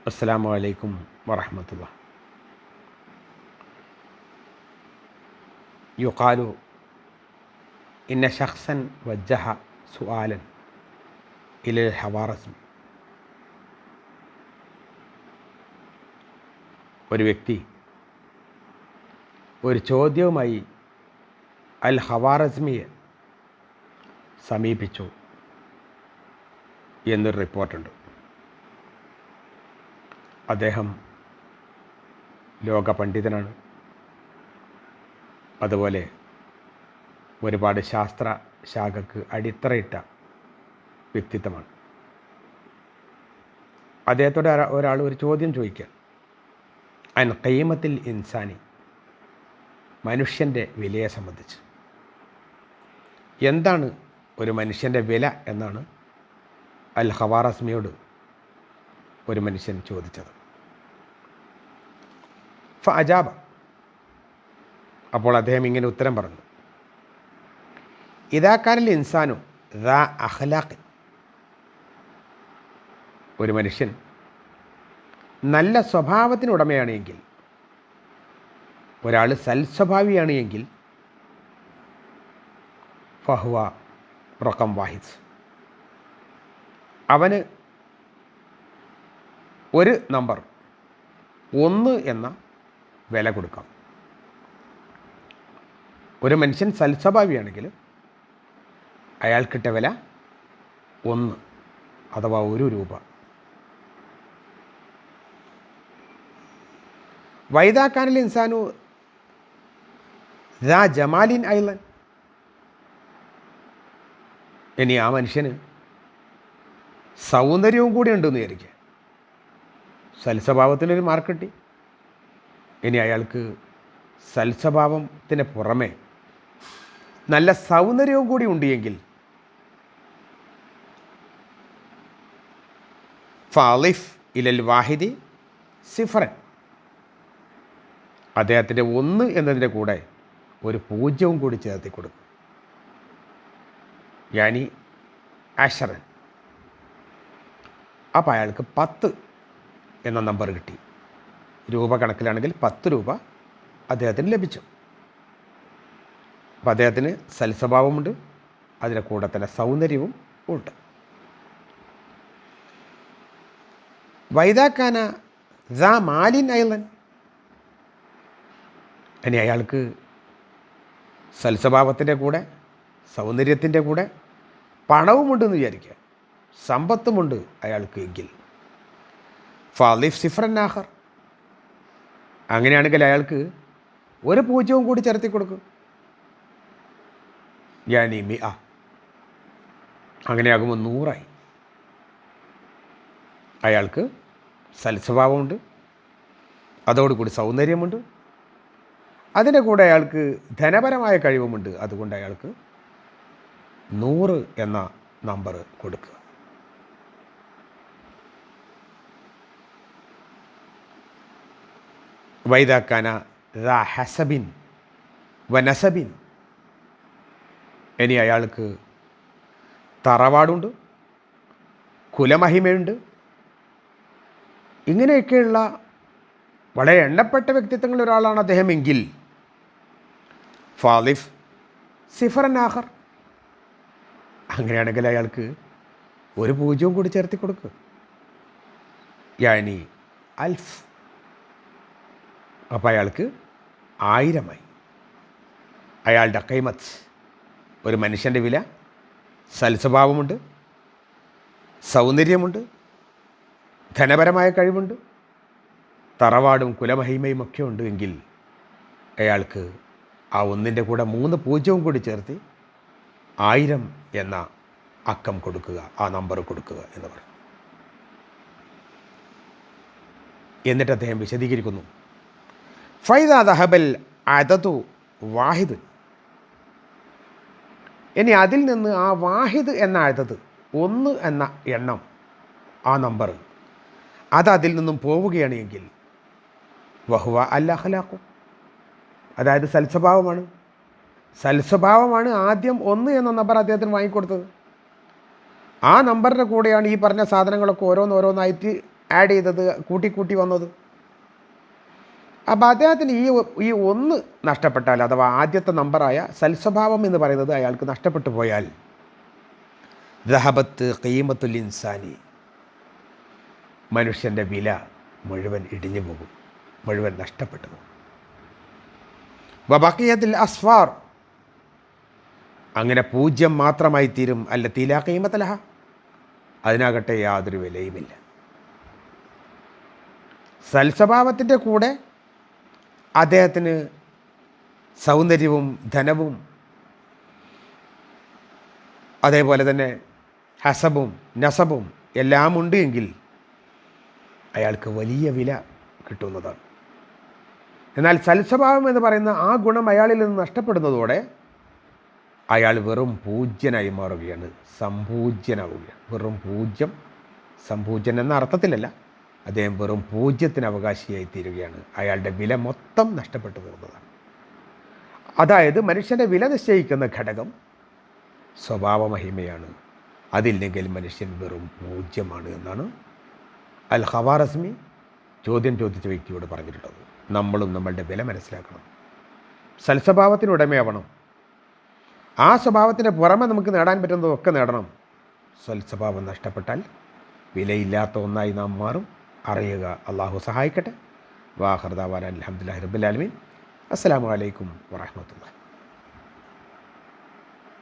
അസ്സലാമു അലൈക്കും വറഹ്മത്തുള്ളാഹി. യുഖാലു ഇന്ന ശഖ്സൻ വജ്ജഹ സുആലൻ ഇലൽ ഹവാറസ്മി. ഒരു വ്യക്തി ഒരു ചോദ്യവുമായി അൽ ഹവാറസ്മിയെ സമീപിച്ചു എന്നൊരു റിപ്പോർട്ടുണ്ട്. അദ്ദേഹം ലോക പണ്ഡിതനാണ്. അതുപോലെ ഒരുപാട് ശാസ്ത്ര ശാഖക്ക് അടിത്തറയിട്ട വ്യക്തിത്വമാണ്. അദ്ദേഹത്തോട് ഒരാൾ ഒരു ചോദ്യം ചോദിക്കുക, അൻ ഖീമത്തിൽ ഇൻസാനി, മനുഷ്യൻ്റെ വിലയെ സംബന്ധിച്ച്. എന്താണ് ഒരു മനുഷ്യൻ്റെ വില എന്നാണ് അൽ ഹവാറസ്മിയോട് ഒരു മനുഷ്യൻ ചോദിച്ചത്. ഫഅജാബ, അപ്പോൾ അദ്ദേഹം ഇങ്ങനെ ഉത്തരം പറഞ്ഞു, ഇദാ കാനൽ ഇൻസാനു ദാ അഖ്ലാഖ്, ഒരു മനുഷ്യൻ നല്ല സ്വഭാവത്തിനുടമയാണ് എങ്കിൽ, ഒരാൾ സൽസ്വഭാവിയാണ് എങ്കിൽ, ഫഹുവ റഖം വാഹിദ്, അവന് ഒരു നമ്പർ 1 എന്ന വില കൊടുക്കാം. ഒരു മനുഷ്യൻ സൽസ്വഭാവിയാണെങ്കിൽ അയാൾക്കിട്ട വില 1 അഥവാ 1 രൂപ. വൈദാക്കാനിൽ ഇൻസാനു ദാ ജമാലിൻ ഐലൻ, ഇനി ആ മനുഷ്യന് സൗന്ദര്യവും കൂടി ഉണ്ടെന്ന് വിചാരിക്കുക. സൽസ്വഭാവത്തിനൊരു മാർക്ക് കിട്ടി. ഇനി അയാൾക്ക് സൽസ്വഭാവത്തിന് പുറമെ നല്ല സൗന്ദര്യവും കൂടി ഉണ്ട് എങ്കിൽ, ഫാലിഫ് ഇലൽ വാഹിദി സിഫറൻ, അദ്ദേഹത്തിൻ്റെ 1 എന്നതിൻ്റെ കൂടെ ഒരു 0 കൂടി ചേർത്തി കൊടുക്കും. യാനി അഷറൻ, അപ്പോൾ അയാൾക്ക് 10 എന്ന നമ്പർ കിട്ടി. രൂപ കണക്കിലാണെങ്കിൽ 10 രൂപ അദ്ദേഹത്തിന് ലഭിച്ചു. അപ്പോൾ അദ്ദേഹത്തിന് സൽസ്വഭാവമുണ്ട്, അതിൻ്റെ കൂടെ തന്നെ സൗന്ദര്യവും ഉണ്ട്. വൈദാക്കാന ദാ മാലിൻ ഐലൻ, ഇനി അയാൾക്ക് സൽസ്വഭാവത്തിൻ്റെ കൂടെ സൗന്ദര്യത്തിൻ്റെ കൂടെ പണവുമുണ്ടെന്ന് വിചാരിക്കുക, സമ്പത്തുമുണ്ട് അയാൾക്ക് എങ്കിൽ, ഫാലിഫ് സിഫ്രൻ ആഖർ, അങ്ങനെയാണെങ്കിൽ അയാൾക്ക് ഒരു 0 കൂടി ചേർത്തി കൊടുക്കും. യാനി മിഅ, അങ്ങനെയാകുമ്പോൾ 100ആയി. അയാൾക്ക് സൽസ്വഭാവമുണ്ട്, അതോടുകൂടി സൗന്ദര്യമുണ്ട്, അതിൻ്റെ കൂടെ അയാൾക്ക് ധനപരമായ കഴിവുമുണ്ട്. അതുകൊണ്ട് അയാൾക്ക് 100 എന്ന നമ്പർ കൊടുക്കുക. വൈദാക്കാന ദാ ഹസബിൻ വനസബിൻ, ഇനി അയാൾക്ക് തറവാടുണ്ട്, കുലമഹിമയുണ്ട്, ഇങ്ങനെയൊക്കെയുള്ള വളരെ എണ്ണപ്പെട്ട വ്യക്തിത്വങ്ങളിൽ ഒരാളാണ് അദ്ദേഹം എങ്കിൽ, ഫാലിഫ് സിഫറൻ ആഖർ, അങ്ങനെയാണെങ്കിൽ അയാൾക്ക് ഒരു 0 കൂടി ചേർത്തി കൊടുക്കുക. യാനി അൽഫ്, അപ്പോൾ അയാൾക്ക് 1000ആയി. അയാളുടെ ഖീമത്ത്, ഒരു മനുഷ്യൻ്റെ വില, സൽസ്വഭാവമുണ്ട്, സൗന്ദര്യമുണ്ട്, ധനപരമായ കഴിവുണ്ട്, തറവാടും കുലമഹിമയും ഒക്കെ ഉണ്ട് എങ്കിൽ അയാൾക്ക് ആ 1ൻ്റെ കൂടെ 3 0 കൂടി ചേർത്ത് 1000 എന്ന അക്കം കൊടുക്കുക, ആ നമ്പർ കൊടുക്കുക എന്ന് പറയും. എന്നിട്ട് അദ്ദേഹം വിശദീകരിക്കുന്നു, ഫൈദ ദഹബൽ അദദു വാഹിദ്, ഇനി അതിൽ നിന്ന് ആ വാഹിദ് എന്ന അദദ്, 1 എന്ന എണ്ണം, ആ നമ്പർ അത് അതിൽ നിന്നും പോവുകയാണ് എങ്കിൽ, വഹുവ അൽ അഖ്ലാഖു, അതായത് സൽസ്വഭാവമാണ്. സൽസ്വഭാവമാണ് ആദ്യം 1 എന്ന നമ്പർ അദ്ദേഹത്തിന് വാങ്ങിക്കൊടുത്തത്. ആ നമ്പറിൻ്റെ കൂടെയാണ് ഈ പറഞ്ഞ സാധനങ്ങളൊക്കെ ഓരോന്നോരോന്നായിട്ട് ആഡ് ചെയ്തത്, കൂട്ടി വന്നത്. അപ്പോൾ അദ്ദേഹത്തിന് ഈ ഒന്ന് നഷ്ടപ്പെട്ടാൽ, അഥവാ ആദ്യത്തെ നമ്പറായ സൽസ്വഭാവം എന്ന് പറയുന്നത് അയാൾക്ക് നഷ്ടപ്പെട്ടു പോയാൽ, ദഹബത്ത് ഖീമത്തുൽ ഇൻസാനി, മനുഷ്യൻ്റെ വില മുഴുവൻ ഇടിഞ്ഞു പോകും, മുഴുവൻ നഷ്ടപ്പെട്ടു പോകും. വബഖിയത്തുൽ അസ്ഫാർ, അങ്ങനെ 0 മാത്രമായി തീരും. അല്ലത്തി ലാ ഖീമത ലഹ, അതിനാകട്ടെ യാതൊരു വിലയുമില്ല. സൽസ്വഭാവത്തിൻ്റെ കൂടെ അദ്ദേഹത്തിന് സൗന്ദര്യവും ധനവും അതേപോലെ തന്നെ ഹസബും നസബും എല്ലാം ഉണ്ട് എങ്കിൽ അയാൾക്ക് വലിയ വില കിട്ടുന്നതാണ്. എന്നാൽ സൽസ്വഭാവം എന്ന് പറയുന്ന ആ ഗുണം അയാളിൽ നിന്ന് നഷ്ടപ്പെടുന്നതോടെ അയാൾ വെറും പൂജ്യനായി മാറുകയാണ്, സംപൂജ്യനാവുകയാണ്. വെറും പൂജ്യം, സംപൂജ്യൻ എന്ന അർത്ഥത്തിലല്ല, അദ്ദേഹം വെറും പൂജ്യത്തിന് അവകാശിയായി തീരുകയാണ്. അയാളുടെ വില മൊത്തം നഷ്ടപ്പെട്ടു പോകുന്നതാണ്. അതായത് മനുഷ്യൻ്റെ വില നിശ്ചയിക്കുന്ന ഘടകം സ്വഭാവമഹിമയാണ്. അതില്ലെങ്കിൽ മനുഷ്യൻ വെറും പൂജ്യമാണ് എന്നാണ് അൽ ഖവാറസ്മി ചോദ്യം ചോദിച്ച വ്യക്തിയോട് പറഞ്ഞിട്ടുള്ളത്. നമ്മളും നമ്മളുടെ വില മനസ്സിലാക്കണം, സൽസ്വഭാവത്തിന് ഉടമയാവണം. ആ സ്വഭാവത്തിൻ്റെ പുറമെ നമുക്ക് നേടാൻ പറ്റുന്നതൊക്കെ നേടണം. സൽസ്വഭാവം നഷ്ടപ്പെട്ടാൽ വിലയില്ലാത്ത ഒന്നായി നാം മാറും. അറിയുക. അള്ളാഹു സഹായിക്കട്ടെ. വാഖിർ ദഅവാനാ അൽഹംദുലില്ലാഹി റബ്ബിൽ ആലമീൻ. അസ്സലാമു അലൈക്കും വറഹ്മത്തുള്ളാഹി.